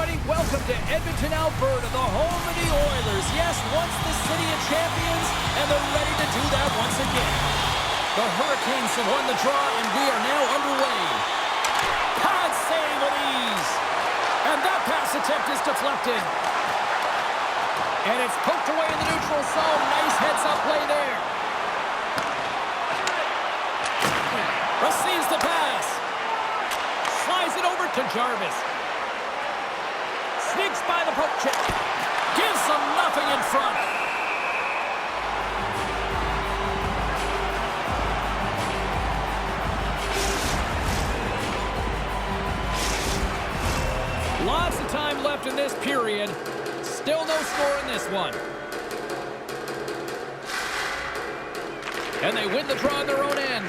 everybody. Welcome to Edmonton, Alberta, the home of the Oilers. Yes, once the city of champions, and they're ready to do that once again. The Hurricanes have won the draw, and we are now underway. Pad save with ease. And that pass attempt is deflected. And it's poked away in the neutral zone. Nice heads-up play there. Receives the pass. Slides it over to Jarvis. Sneaks by the poke check. Gives them nothing in front. Lots of time left in this period. Still no score in this one. And they win the draw on their own end.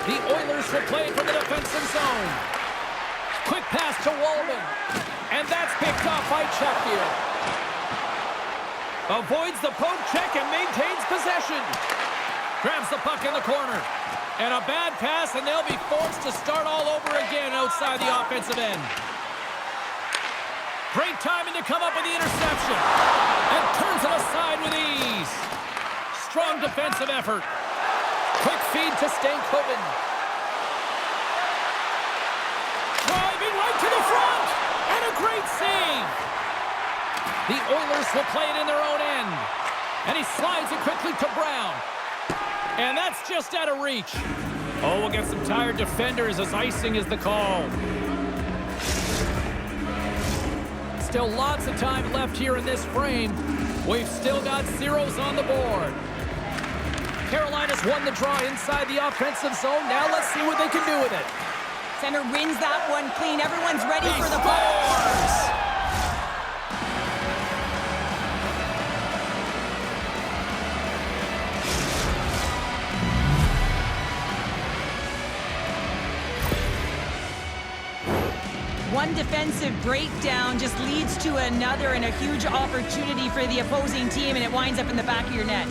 The Oilers will play it from the defensive zone. Quick pass to Wallman. And that's picked off by Chatfield. Avoids the poke check and maintains possession. Grabs the puck in the corner. And a bad pass, and they'll be forced to start all over again outside the offensive end. Great timing to come up with the interception. And turns it aside with ease. Strong defensive effort. Quick feed to Stankoven. Driving right to the front. And a great save. The Oilers will play it in their own end. And he slides it quickly to Brown. And that's just out of reach. Oh, we'll get some tired defenders as icing is the call. Still lots of time left here in this frame. We've still got zeros on the board. Carolina's won the draw inside the offensive zone. Now let's see what they can do with it. Center wins that one clean. Everyone's ready for the ball. One defensive breakdown just leads to another and a huge opportunity for the opposing team, and it winds up in the back of your net.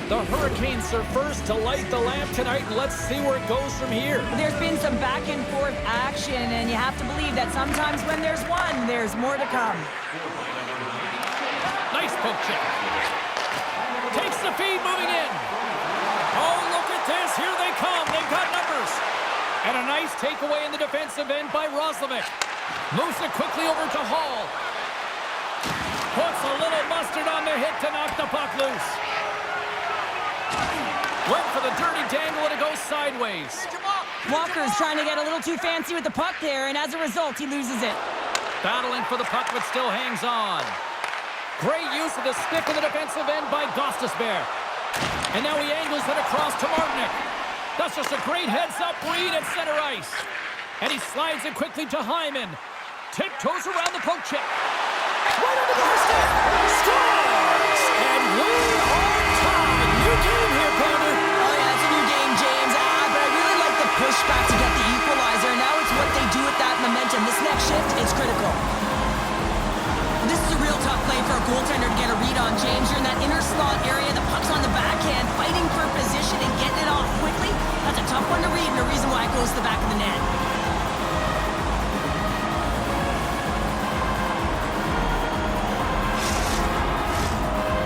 The Hurricanes are first to light the lamp tonight, and let's see where it goes from here. There's been some back and forth action, and you have to believe that sometimes when there's one, there's more to come. Nice poke check. Takes the feed moving in. Oh, look at this. Here they come. They've got numbers. And a nice takeaway in the defensive end by Roslovic. Moves it quickly over to Hall. Puts a little mustard on the hit to knock the puck loose. Went for the dirty dangle and it goes sideways. Walker's trying to get a little too fancy with the puck there, and as a result, he loses it. Battling for the puck, but still hangs on. Great use of the stick in the defensive end by Gostisbehere. And now he angles it across to Martinic. That's just a great heads-up read at center ice. And he slides it quickly to Hyman. Tiptoes around the poke check. Right under the stick. Scores! And we are tied. New game here, partner. Oh, yeah, it's a new game, James. But I really like the pushback to get the equalizer. Now it's what they do with that momentum. This next shift is critical. This is a real tough play for a goaltender to get a read on, James. You're in that inner slot area. The puck's on the backhand, fighting for position and getting it off quickly. That's a tough one to read, and a reason why it goes to the back of the net.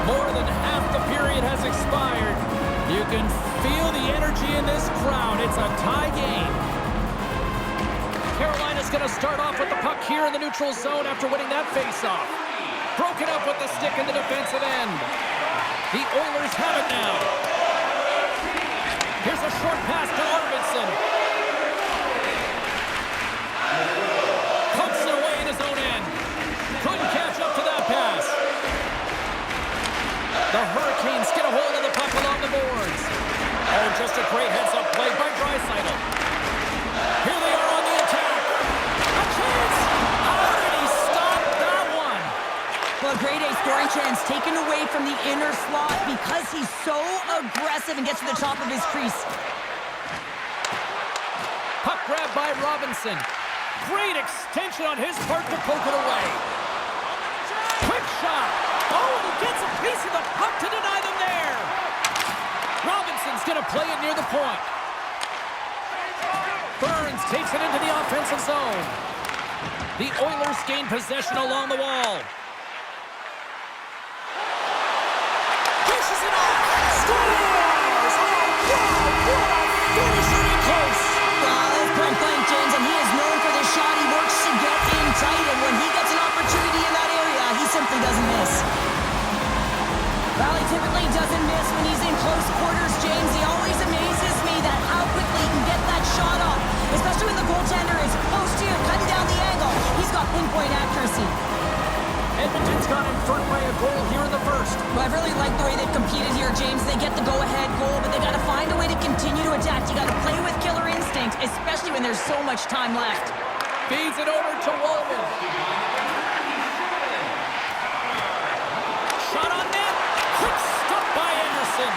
More than half the period has expired. You can feel the energy in this crowd. It's a tie game. Carolina's going to start off with the puck here in the neutral zone after winning that faceoff. Broken up with the stick in the defensive end. The Oilers have it now. Here's a short pass to Arvidsson. Pumps it away in his own end. Couldn't catch up to that pass. The Hurricanes get a hold of the puck along the boards. Oh, just a great heads-up play by Draisaitl. Here they are on the attack. A chance! How did he stop that one? Well, a grade A scoring chance taken away from the inner slot because he's so aggressive and gets to the top of his crease. Puck grab by Robinson. Great extension on his part to poke it away. Quick shot. Oh, and he gets a piece takes it into the offensive zone. The Oilers gain possession along the wall. Pushes it off. Scores! Oh, wow! What a finish really close. Wow, that's point blank, James, and he is known for this shot. He works to get in tight, and when he gets an opportunity in that area, he simply doesn't miss. Well, he typically doesn't miss when he's in close quarters, James. He always amazes me that how quickly he can get that shot off, especially when the goaltender is close to you, cutting down the angle. He's got pinpoint accuracy. Edmonton's got in front by a goal here in the first. Well, I really like the way they've competed here, James. They get the go-ahead goal, but they got to find a way to continue to attack. You got to play with killer instinct, especially when there's so much time left. Feeds it over to Walman. Shot on net. Quick stop by Anderson.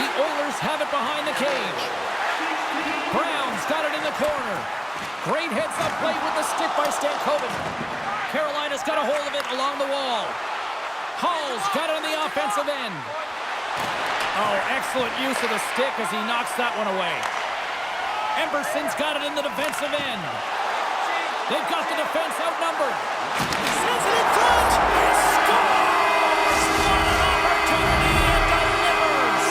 The Oilers have it behind the cage. Brown's got it in the corner. Great heads-up play with the stick by Stankoven. Carolina's got a hold of it along the wall. Hall's got it on the offensive end. Oh, excellent use of the stick as he knocks that one away. Emberson's got it in the defensive end. They've got the defense outnumbered. Sends it in front. He scores! What an opportunity and delivers!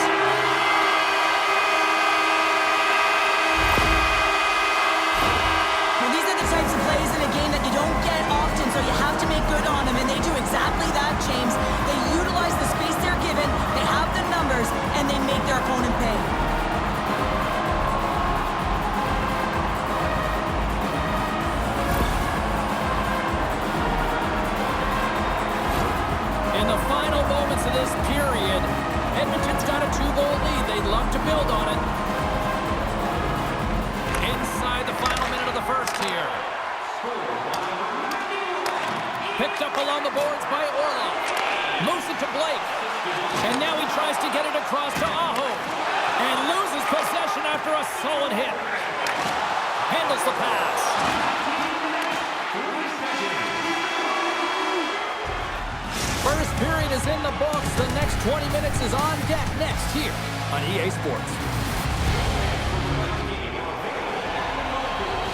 Well, these are the types of plays in a game that you don't get often, so you have to make good on them, and they do exactly that, James. They utilize the space they're given, they have the numbers, and they make their opponent pay. In the final moments of this period, Edmonton's got a 2-goal lead. They'd love to build on it. Inside the final minute of the first here. Picked up along the boards by Orlov. Moves it to Blake. And now he tries to get it across to Aho. And loses possession after a solid hit. Handles the pass. First period is in the books. The next 20 minutes is on deck next here on EA Sports.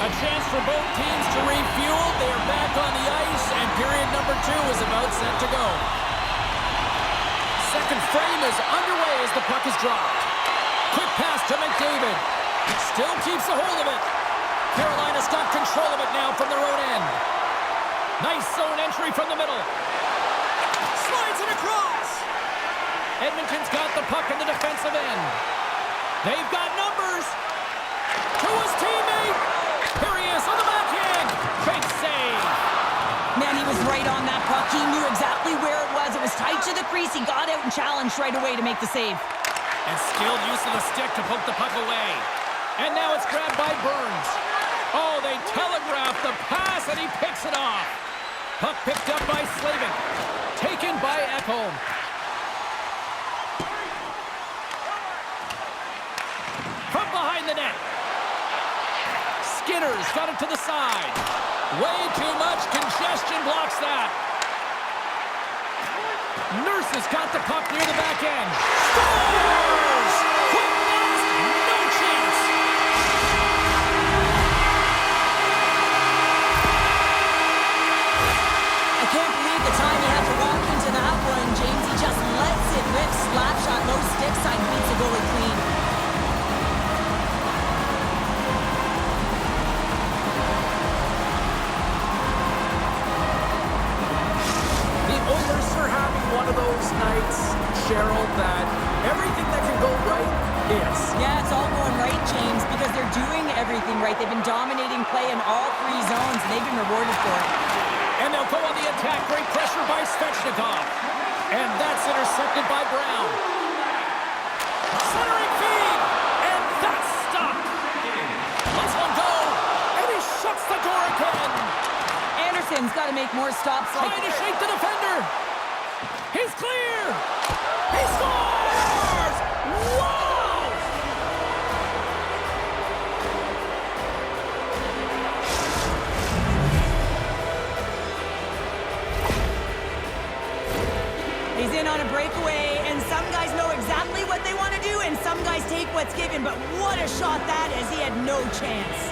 A chance for both teams to refuel. They're back on the ice, and period number 2 is about set to go. Second frame is underway as the puck is dropped. Quick pass to McDavid. Still keeps a hold of it. Carolina's got control of it now from their own end. Nice zone entry from the middle. Slides it across. Edmonton's got the puck in the defensive end. They've got numbers. To his teammate. Here he is on the backhand. Big save. Man, he was right on that puck. He knew exactly where it was. It was tight to the crease. He got out and challenged right away to make the save. And skilled use of the stick to poke the puck away. And now it's grabbed by Burns. Oh, they telegraph the pass, and he picks it off. Puck picked up by Slavin. Taken by Ekholm. From behind the net. Skinner's got it to the side. Way too much congestion blocks that. Nurse has got the puck near the back end. Scores! Quick blast, no chance. I can't believe the time he had to walk into that one, James. He just lets it rip. Slap shot, low stick side, beats the goalie clean. One of those nights, Cheryl, that everything that can go right is. Yeah, it's all going right, James, because they're doing everything right. They've been dominating play in all 3 zones, and they've been rewarded for it. And they'll go on the attack. Great pressure by Svechnikov. And that's intercepted by Brown. Centering feed. And that's stopped. Let's one go. And he shuts the door again. Anderson's got to make more stops. Trying to shake the defender. He's clear! He scores! Whoa! He's in in on a breakaway, and some guys know exactly what they want to do, and some guys take what's given, but what a shot that is. He had no chance.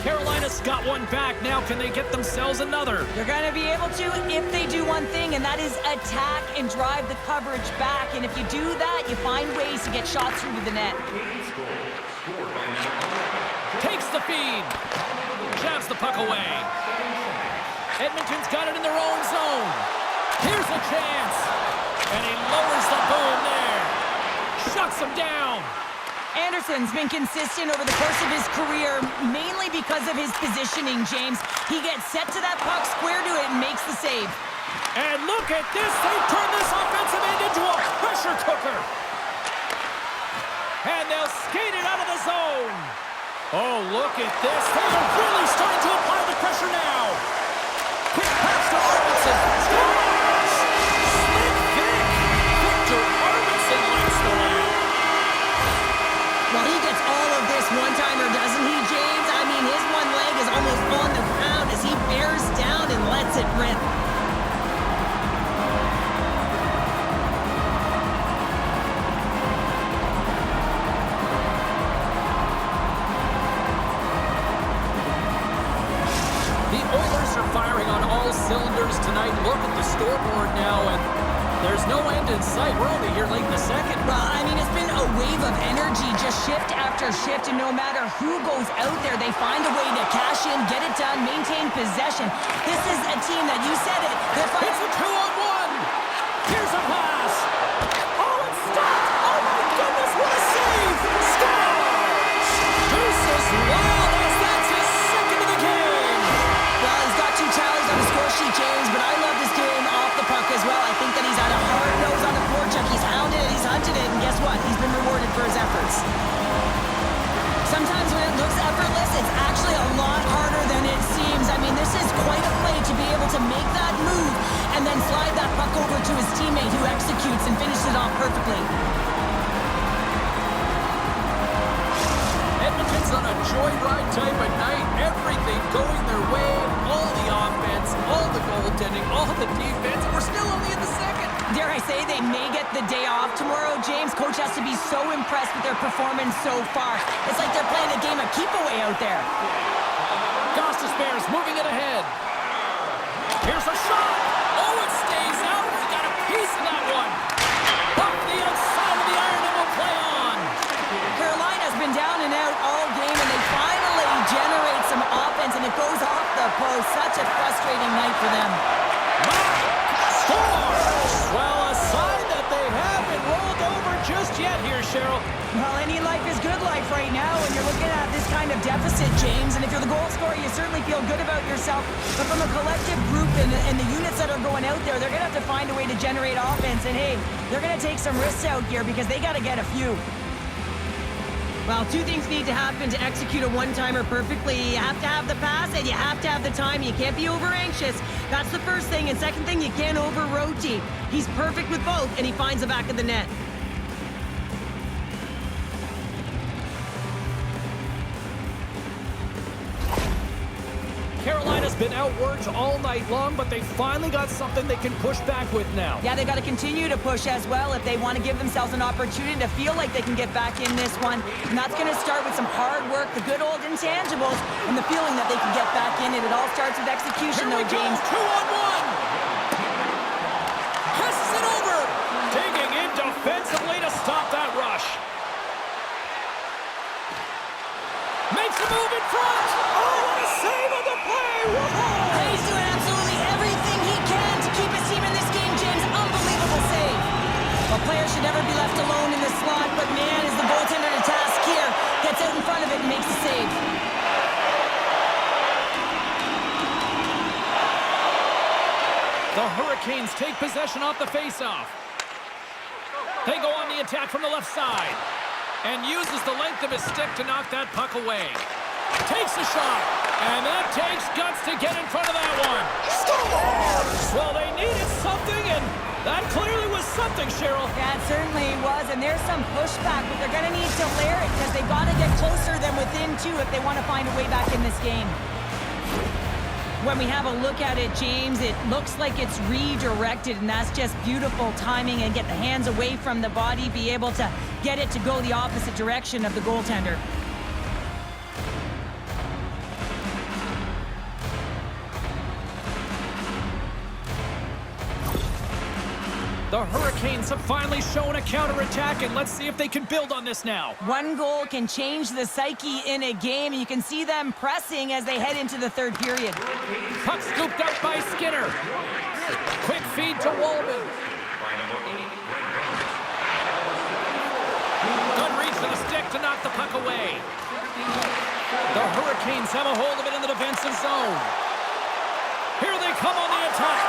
Carolina's got one back. Now can they get themselves another? They're going to be able to if they do one thing, and that is attack and drive the coverage back. And if you do that, you find ways to get shots through to the net. Takes the feed. Jabs the puck away. Edmonton's got it in their own zone. Here's a chance. And he lowers the boom there. Shuts him down. Anderson's been consistent over the course of his career, mainly because of his positioning, James. He gets set to that puck, square to it, and makes the save. And look at this. They turn this offensive end into a pressure cooker. And they'll skate it out of the zone. Oh, look at this. They are really starting to apply the pressure now. Quick pass to Arvidsson. Scores! Slick Vic. Victor Arvidsson lights the lamp. Well, he gets all of this one-timer, doesn't he, James? I mean, his one leg is almost on the ground as he bears down and lets it rip. The Oilers are firing on all cylinders tonight. Look at the scoreboard now, and there's no end in sight. We're only here late in the second. Well, I mean, it's been a wave of energy, just shift after shift, and no matter who goes out there, they find a way to cash in, get it done, maintain possession. This is a team that, you said it, it's a 2-on-1. Here's a pass. Oh, it's stopped. Oh, my goodness, what a save. Scores! Deuces Wild as that's his second of the game. Well, he's got 2 tallies on the score sheet, James, but I love this game off the puck as well. I think that he's had a hard nose on the forecheck. He's hounded it, he's hunted it, and guess what? He's been rewarded for his efforts. Sometimes when it looks effortless, it's actually a lot harder than it seems. I mean, this is quite a play to be able to make that move and then slide that puck over to his teammate who executes and finishes it off perfectly. Edmonton's on a joyride type of night. Everything going their way. All the offense, all the goaltending, all the defense. And we're still only in the second. Dare I say they may get the day off tomorrow, James. Coach has to be so impressed with their performance so far. It's like they're playing a game of keep-away out there. Gostis Bears moving it ahead. Here's a shot. Oh, it stays out. He got a piece of that one. Up the outside of the iron and will play on. Carolina's been down and out all game, and they finally generate some offense, and it goes off the post. Such a frustrating night for them. Scores! Well, a sign that they haven't rolled over just yet here, Cheryl. Well, any life is good life right now, and you're looking at this kind of deficit, James. And if you're the goal scorer, you certainly feel good about yourself. But from a collective group and the units that are going out there, they're going to have to find a way to generate offense. And, hey, they're going to take some risks out here because they got to get a few. Well, 2 things need to happen to execute a one-timer perfectly. You have to have the pass, and you have to have the time. You can't be over-anxious. That's the first thing. And second thing, you can't over-rotate. He's perfect with both, and he finds the back of the net. Carolina's been outworked all night long, but they finally got something they can push back with now. Yeah, they got to continue to push as well if they want to give themselves an opportunity to feel like they can get back in this one. And that's going to start with some hard work, the good old intangibles, and the feeling that they can get back in it. It all starts with execution, though, James. 2-on-1. Passes it over. Digging in defensively to stop that rush. Makes a move in front. Oh, what a save on the play. Whoa. He's doing absolutely everything he can to keep his team in this game, James. Unbelievable save. A player should never be left alone in the slot, but man, is the goaltender to task here. Gets out in front of it and makes the save. The Hurricanes take possession off the faceoff. They go on the attack from the left side. And uses the length of his stick to knock that puck away. Takes a shot. And that takes guts to get in front of that one. Scores! Well, they needed something, and That clearly was something, Cheryl. Yeah, it certainly was, and there's some pushback, but they're going to need to layer it because they've got to get closer than within two if they want to find a way back in this game. When we have a look at it, James, it looks like it's redirected, and that's just beautiful timing, and get the hands away from the body, be able to get it to go the opposite direction of the goaltender. The Hurricanes have finally shown a counterattack, and let's see if they can build on this now. One goal can change the psyche in a game, and you can see them pressing as they head into the third period. Puck scooped up by Skinner. Quick feed to Wallman. Good reach to the stick to knock the puck away. The Hurricanes have a hold of it in the defensive zone. Here they come on the attack.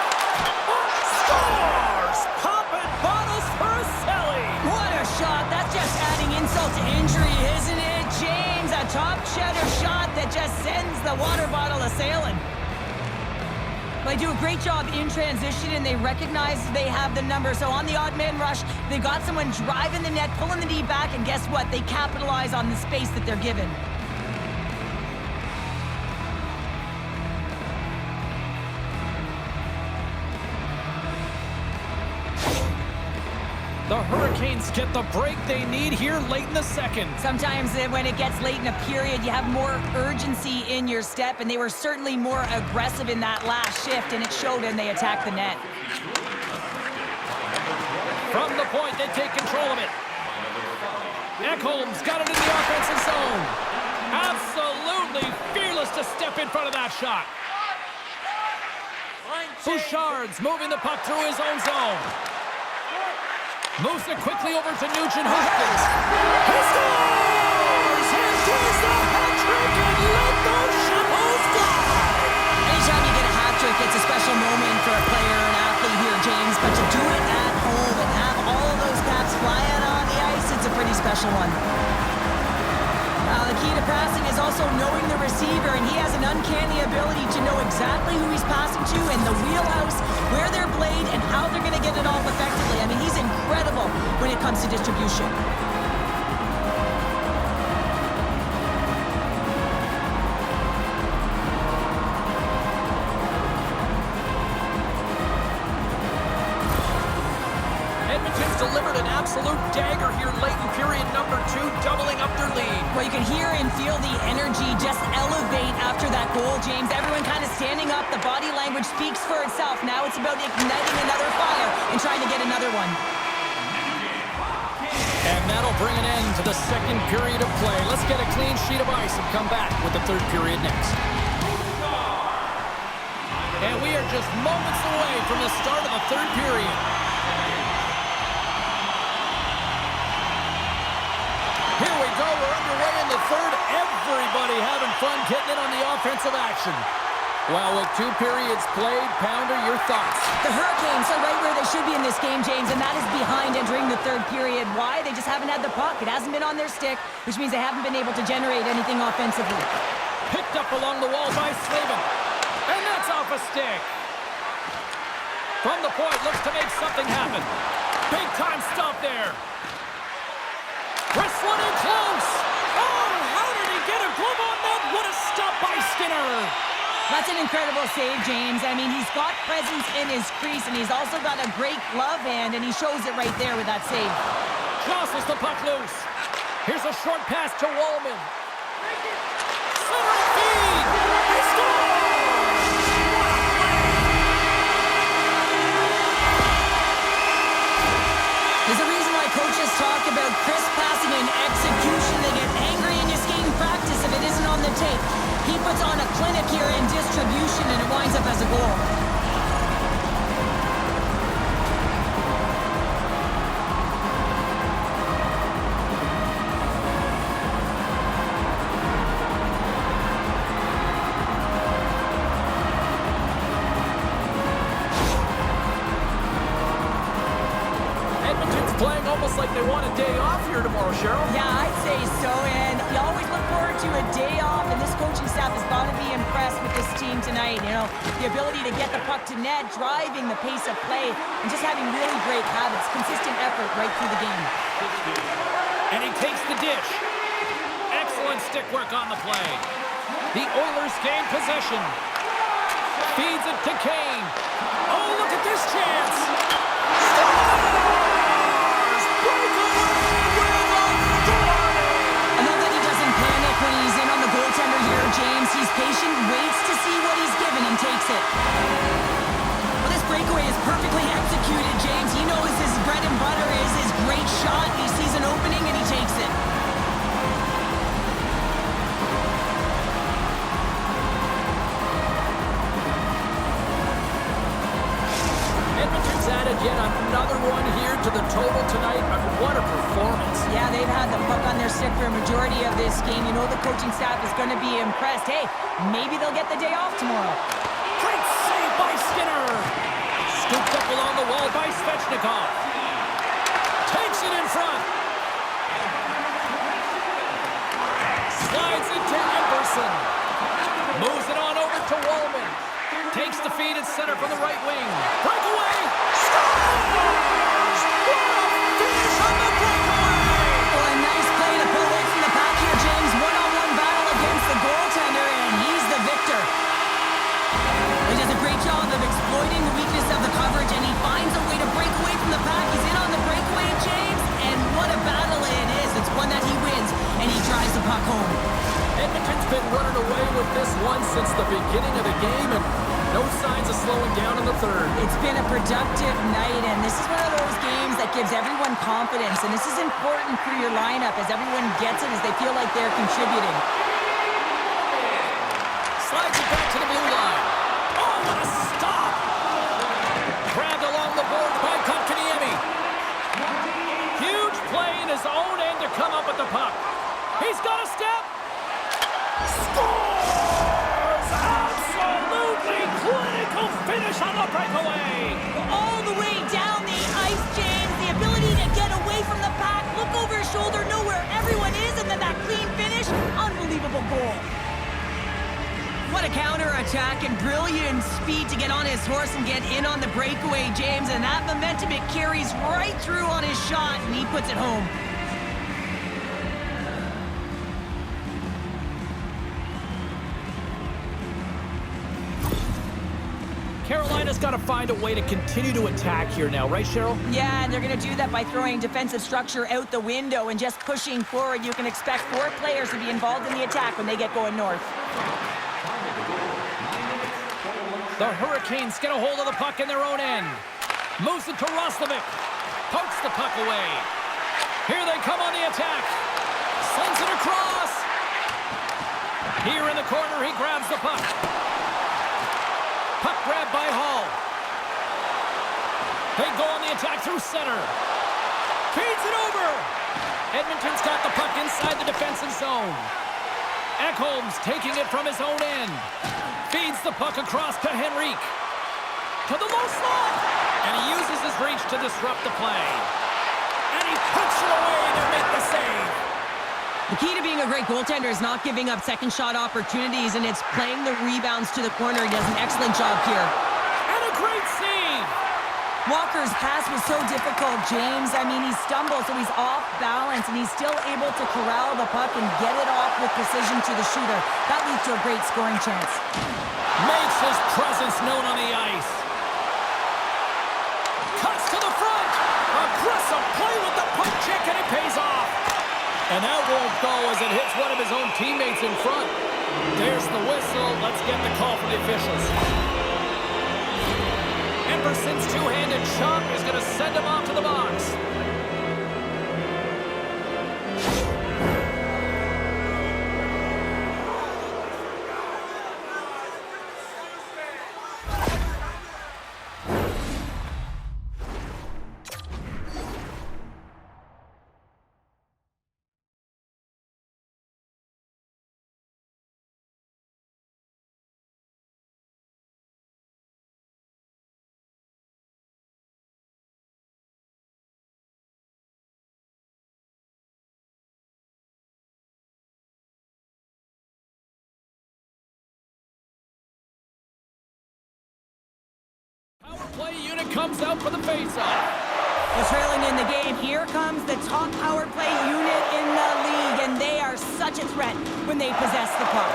Scores! Popping bottles for a Selly. What a shot. That's just adding insult to injury, isn't it, James? A top cheddar shot that just sends the water bottle a-sailing. They do a great job in transition, and they recognize they have the number. So on the odd man rush, they've got someone driving the net, pulling the knee back, and guess what? They capitalize on the space that they're given. The Hurricanes get the break they need here late in the second. Sometimes when it gets late in a period, you have more urgency in your step, and they were certainly more aggressive in that last shift, and it showed, and they attacked the net. From the point, they take control of it. Ekholm's got it in the offensive zone. Absolutely fearless to step in front of that shot. Bouchard's moving the puck through his own zone. Moves it quickly over to Nugent-Hopkins. He scores! And here's the hat-trick, and let those shovels fly! Anytime you get a hat-trick, it's a special moment for a player or an athlete here, James. But to do it at home and have all of those caps flying on the ice, it's a pretty special one. Now, the key to passing is also knowing the receiver, and he has an uncanny ability to know exactly who he's passing to and the wheelhouse, where they're played, and how they're going to get it off effectively. I mean, he's incredible when it comes to distribution. Edmonton's delivered an absolute dagger here late in period number 2, doubling up their lead. Well, you can hear and feel the energy just elevate after that goal, James. Everyone kind of standing up. The body language speaks for itself. Now it's about igniting another fire and trying to get another one. And that'll bring an end to the second period of play. Let's get a clean sheet of ice and come back with the third period next. And we are just moments away from the start of the third period. Here we go. We're underway in the third. Everybody having fun getting in on the offensive action. Well, with 2 periods played, Pounder, your thoughts? The Hurricanes are right where they should be in this game, James, and that is behind entering the third period. Why? They just haven't had the puck. It hasn't been on their stick, which means they haven't been able to generate anything offensively. Picked up along the wall by Slavin. And that's off a stick. From the point, looks to make something happen. Big time stop there. Wrestling in close. Oh, how did he get a glove on that? What a stop by Skinner. That's an incredible save, James. I mean, he's got presence in his crease, and he's also got a great glove hand, and he shows it right there with that save. Jostles the puck loose. Here's a short pass to Wallman. Center feed. He scores! There's a reason why coaches talk about crisp passing and execution. They get angry in your skating practice if it isn't on the tape. He puts on a clinic here in distribution, and it winds up as a goal. Edmonton's playing almost like they want a day off here tomorrow, Cheryl. Yeah, I'd say so, and you always look forward to the day off, and this coaching staff has got to be impressed with this team tonight. You know, the ability to get the puck to net, driving the pace of play, and just having really great habits, consistent effort right through the game. And he takes the dish. Excellent stick work on the play. The Oilers gain possession. Feeds it to Kane. Oh, look at this chance. Scores! Breakaway with authority! I love that he doesn't panic when he's in on the goaltender here, James. He's patient, waits to see what he's given, and takes it. Well, this breakaway is perfectly executed, James. He knows his bread and butter is his great shot. He sees an opening, and he takes it. Edmonton's added yet another one here to the total tonight. What a performance. Yeah, they've had the puck on their stick for a majority of this game. You know the coaching staff is going to be impressed. Hey, maybe they'll get the day off tomorrow. Great save by Skinner. Scooped up along the wall by Svechnikov. Takes it in front. Slides into Emberson. Moves it on over to Wallman. Takes the feed at center from the right wing. Breakaway. Scores! What a finish on the breakaway! Well, a nice play to pull away from the pack here, James. One-on-one battle against the goaltender, and he's the victor. He does a great job of exploiting the weakness of the coverage, and he finds a way to break away from the pack. He's in on the breakaway, James, and what a battle it is. It's one that he wins, and he drives the puck home. Edmonton's been running away with this one since the beginning of the game, and no signs of slowing down in the third. It's been a productive night, and this is one of those games that gives everyone confidence, and this is important for your lineup as everyone gets it, as they feel like they're contributing. Slides it back to the blue line. Oh, what a stop! Grabbed along the boards by Kotkaniemi. Huge play in his own end to come up with the puck. He's got a step. Scores! Absolutely clinical finish on the breakaway. All the way down the ice, James. The ability to get away from the pack, look over his shoulder, know where everyone is, and then that clean finish. Unbelievable goal. What a counter-attack and brilliant speed to get on his horse and get in on the breakaway, James. And that momentum, it carries right through on his shot, and he puts it home. Carolina's got to find a way to continue to attack here now, right, Cheryl? Yeah, and they're going to do that by throwing defensive structure out the window and just pushing forward. You can expect 4 players to be involved in the attack when they get going north. The Hurricanes get a hold of the puck in their own end. Moves it to Roslovic. Pokes the puck away. Here they come on the attack. Slings it across. Here in the corner, he grabs the puck. Puck grabbed by Hall. They go on the attack through center. Feeds it over. Edmonton's got the puck inside the defensive zone. Ekholm's taking it from his own end. Feeds the puck across to Henrique. To the low slot. And he uses his reach to disrupt the play. And he puts it away to make the save. The key to being a great goaltender is not giving up second shot opportunities, and it's playing the rebounds to the corner. He does an excellent job here. And a great save. Walker's pass was so difficult, James. I mean, he stumbles, so he's off balance, and he's still able to corral the puck and get it off with precision to the shooter. That leads to a great scoring chance. Makes his presence known on the ice. Cuts to the front. Aggressive play with the puck check, and it pays off. And that won't go as it hits one of his own teammates in front. There's the whistle. Let's get the call from the officials. Emberson's two-handed shot is going to send him off to the box. Edmonton comes out for the faceoff. They're trailing in the game. Here comes the top power play unit in the league, and they are such a threat when they possess the puck.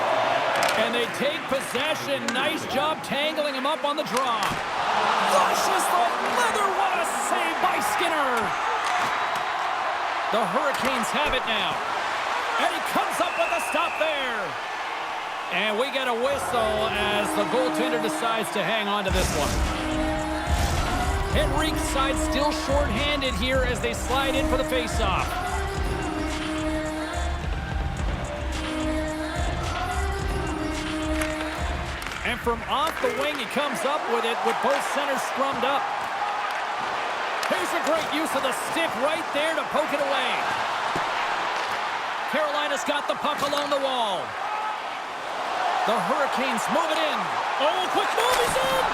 And they take possession. Nice job tangling him up on the draw. Flushes the leather. What a save by Skinner. The Hurricanes have it now. And he comes up with a stop there. And we get a whistle as the goaltender decides to hang on to this one. Henrique's side still short-handed here as they slide in for the faceoff. And from off the wing, he comes up with it with both centers scrummed up. Here's a great use of the stick right there to poke it away. Carolina's got the puck along the wall. The Hurricanes move it in. Oh, quick move, he's in!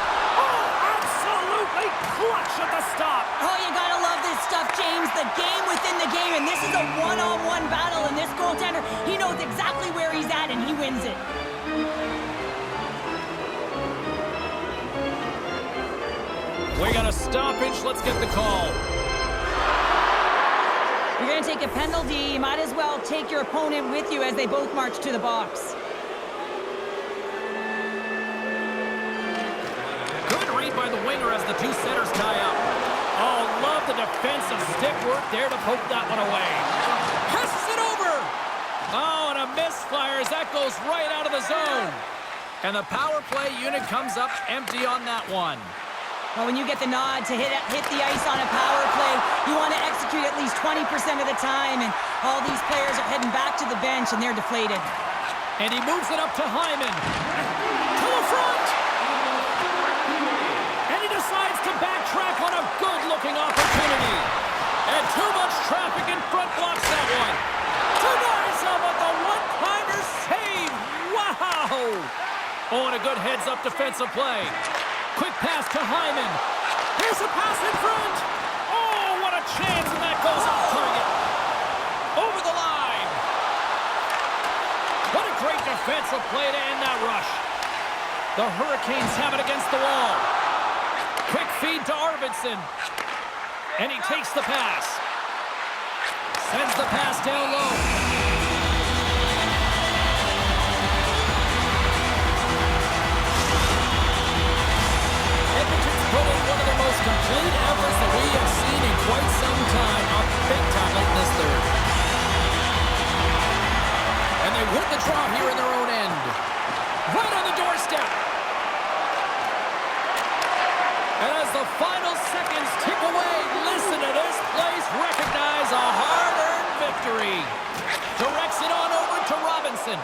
Oh, absolutely clutch at the stop. Oh, you gotta love this stuff, James. The game within the game, and this is a one-on-one battle, and this goaltender, he knows exactly where he's at, and he wins it. We got a stoppage. Let's get the call. You're going to take a penalty. You might as well take your opponent with you as they both march to the box. Good read by the winger as the two centers tie up. Oh, love the defensive stick work there to poke that one away. Passes it over. Oh, and a misfire as that goes right out of the zone. And the power play unit comes up empty on that one. Well, when you get the nod to hit the ice on a power play, you want to execute at least 20% of the time, and all these players are heading back to the bench, and they're deflated. And he moves it up to Hyman. To the front! And he decides to backtrack on a good-looking opportunity. And too much traffic in front blocks that one. To Marisa with the one-timer save! Wow! Oh, and a good heads-up defensive play. Quick pass to Hyman. Here's a pass in front. Oh, what a chance, and that goes off target. Over the line. What a great defensive play to end that rush. The Hurricanes have it against the wall. Quick feed to Arvidsson. And he takes the pass. Sends the pass down low. Put in one of the most complete efforts that we have seen in quite some time. A big time late in this third. And they win the draw here in their own end. Right on the doorstep. And as the final seconds tick away, listen to this place recognize a hard-earned victory. Directs it on over to Robinson.